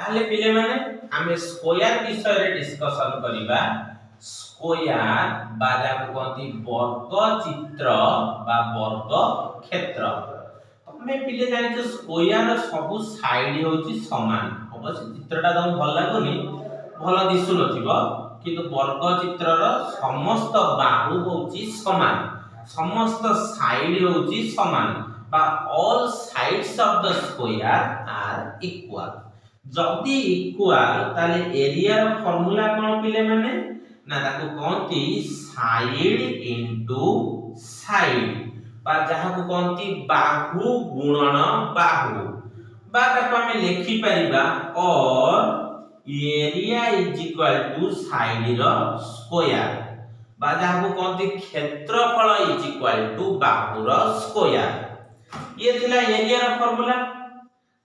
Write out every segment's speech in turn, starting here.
ताले पिले माने आमे स्क्वायर विषय रे डिस्कशन करिबा। स्क्वायर बाजा को कहती वर्ग चित्र बा वर्ग क्षेत्र। तमे पिले जानि छ स्क्वायर सब साइड होची समान। अवश्य चित्रटा तम भल लागुनी भल दिसु नथिबो किंतु वर्ग चित्रर समस्त बाहु होची समान, समस्त साइड होची समान बा all sides of the square are equal. जदि इक्वल ताले एरिया रो फार्मूला कोन पिले माने ना ताको कहती साइड इनटू साइड बा जहा को कहती बाहु गुणन बाहु बा ताको हम लिखि परिबा और area is equal to side रो स्क्वायर बा जहा को कहती क्षेत्रफल is equal to Bahu row square. ये थिला एरिया रो फार्मूला।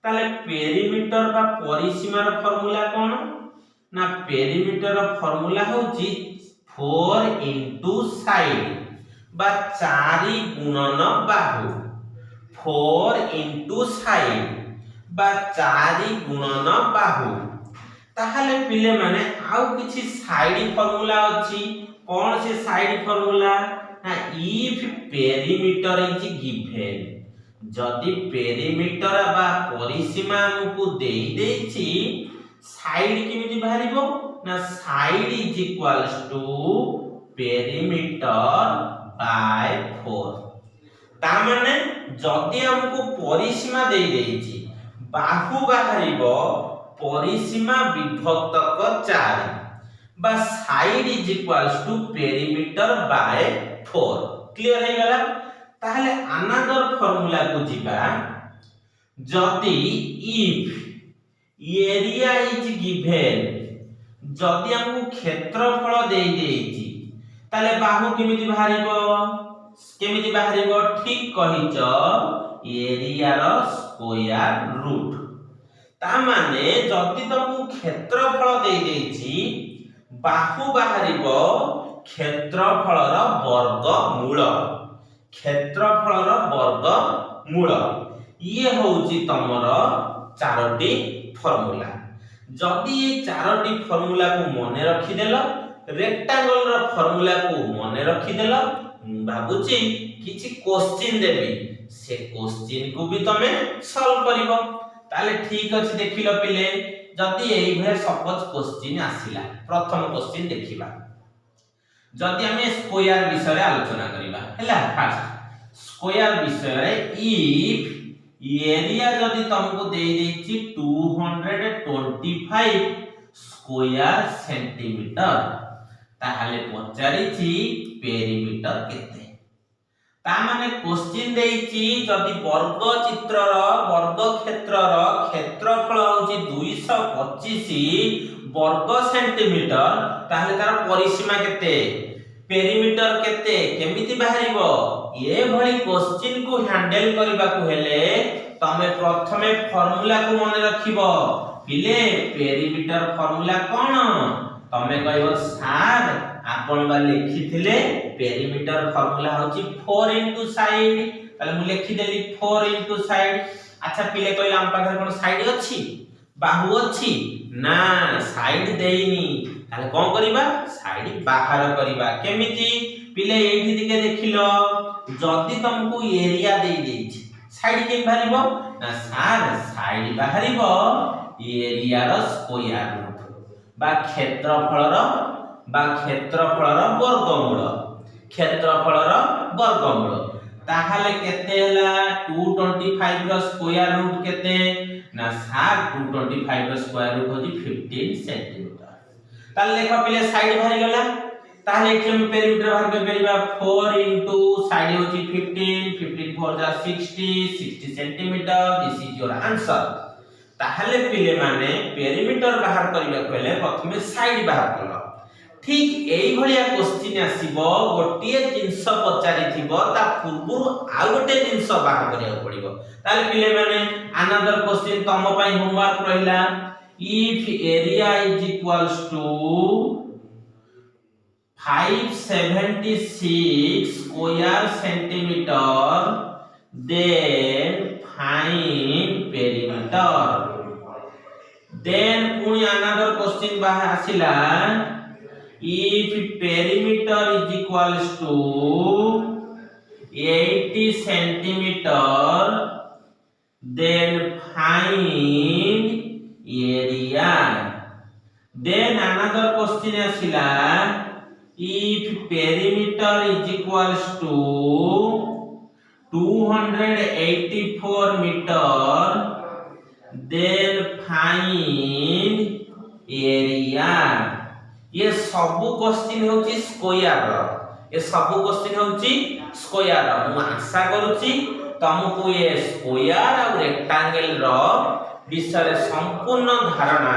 ताले पेरीमीटर बा परिसीमा रो फार्मूला कोन ना पेरीमीटर रो फार्मूला होची 4 इनटू साइड बा 4 गुणन बाहु 4 इनटू साइड बा 4 गुणन बाहु। ताहाले पिले माने आउ किछि साइड फार्मूला अछि। कोन से साइड फार्मूला ना इफ पेरीमीटर इज गिवन। जदि पेरीमीटर बा परिसीमा हमकु देई देछि साइड केमिति बाहरिबो ना side is equals to perimeter by 4। ता माने जदि हमकु परिसीमा देई देछि बाहु बाहरिबो परिसीमा विभक्तक 4 बा side is equals to perimeter by 4। Clear हे गला। ताहले अनदर फार्मूला को जिबा। जदि इफ एरिया इज गिवन जदि हमकु क्षेत्रफल देई देछि ताले बाहु केमिति बाहरिबो ठीक कहिच एरिया रो स्क्वायर रूट। ता माने जदि तुमको क्षेत्रफल देई देछि बाहु बाहरिबो क्षेत्रफल रो वर्गमूल। क्षेत्रफल वर्गमूल ये होउची तमर चारोटी फार्मूला। जदि ये चारोटी फार्मूला को मने रखि देल रेक्टेंगल रो फार्मूला को मने रखि देल भाबुची किछि क्वेश्चन देबी से क्वेश्चन को भी तमे सॉल्व करिवो। ताले ठीक अछि देखिलो पिले जदि एई भे सपोज क्वेश्चन आसिला। प्रथम क्वेश्चन देखिबा। जदि हमें स्क्वायर विषय रे आलोचना करिबा हैला। फर्स्ट स्क्वायर विषय रे इफ एरिया जदि तुमको देई देछि 225 स्क्वायर सेंटीमीटर ताहाले पचारिछि पेरीमीटर केते। ता माने क्वेश्चन देछि जदि वर्ग चित्रर वर्ग क्षेत्रर क्षेत्रफल होछि 225 वर्ग सेंटीमीटर ताहले तार परिसीमा केते पेरीमीटर केते केमिति बाहरिबो। ये भली क्वेश्चन को हैंडल करबा को हेले तमे प्रथमे फार्मूला को मन रखिबो। पिले पेरीमीटर फार्मूला कोन तमे कहबो सर आपण बा लिखिथिले पेरीमीटर फार्मूला होची 4 इनटू साइड। ताले मु लिखि देली 4 इनटू साइड। अच्छा पिले कहला हम पाखर कोन साइड अछि बाहु अछि ना साइड देइनी। ताले कोन करिबा साइड बाहर करिबा केमिति पिले एठी दिके देखिलो जदि तुमको एरिया देई देछि साइड के बाहरिबो ना सर साइड बाहरिबो एरिया रो स्क्वायर रूट बा क्षेत्रफल रो वर्गमूल। क्षेत्रफल रो वर्गमूल ताहाले केते हला 225 रो स्क्वायर रूट केते ना सर 225 रो स्क्वायर रूट होची 15 सेंटीमीटर। ताले देखो पिले साइड बाहर गला। ताले एठी हम पेरीमीटर बाहर कर परिबा 4 इनटू साइड होची 15 15 4 जा 60 centimeter. This is your answer. ताहाले पिले माने पेरीमीटर बाहर करिबा कहले प्रथमे साइड बाहर करलो। ठीक एई भलिया क्वेश्चन आसीबो गोटिए जिंस पचारि थिबो ता पूर्व आ गोटे जिंस बाहर करिया पड़िबो। ताले पिले माने अनदर क्वेश्चन तम पई होमवर्क रहिला। If area is equals to 576 square centimeter then find perimeter। then पुणी another question बाहे आसिला if perimeter is equals to 80 centimeter then find area. Then another question आसिला if perimeter is equals to 284 meter then find area. ये सब question होची square rho, ये सब question होची square rho. मु आशा करूची तुमको ये स्क्वायर और रेक्टेंगल रो विषय संपूर्ण धारणा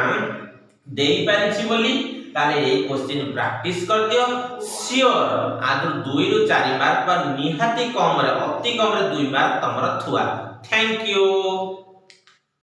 देई पारिछि बोली ताले ए क्वेश्चन प्रैक्टिस कर दियो। श्योर आदर 2 रु 4 मार्क पर निहाती कम रे अति कम रे 2 मार्क तमरा थुआ। Thank you.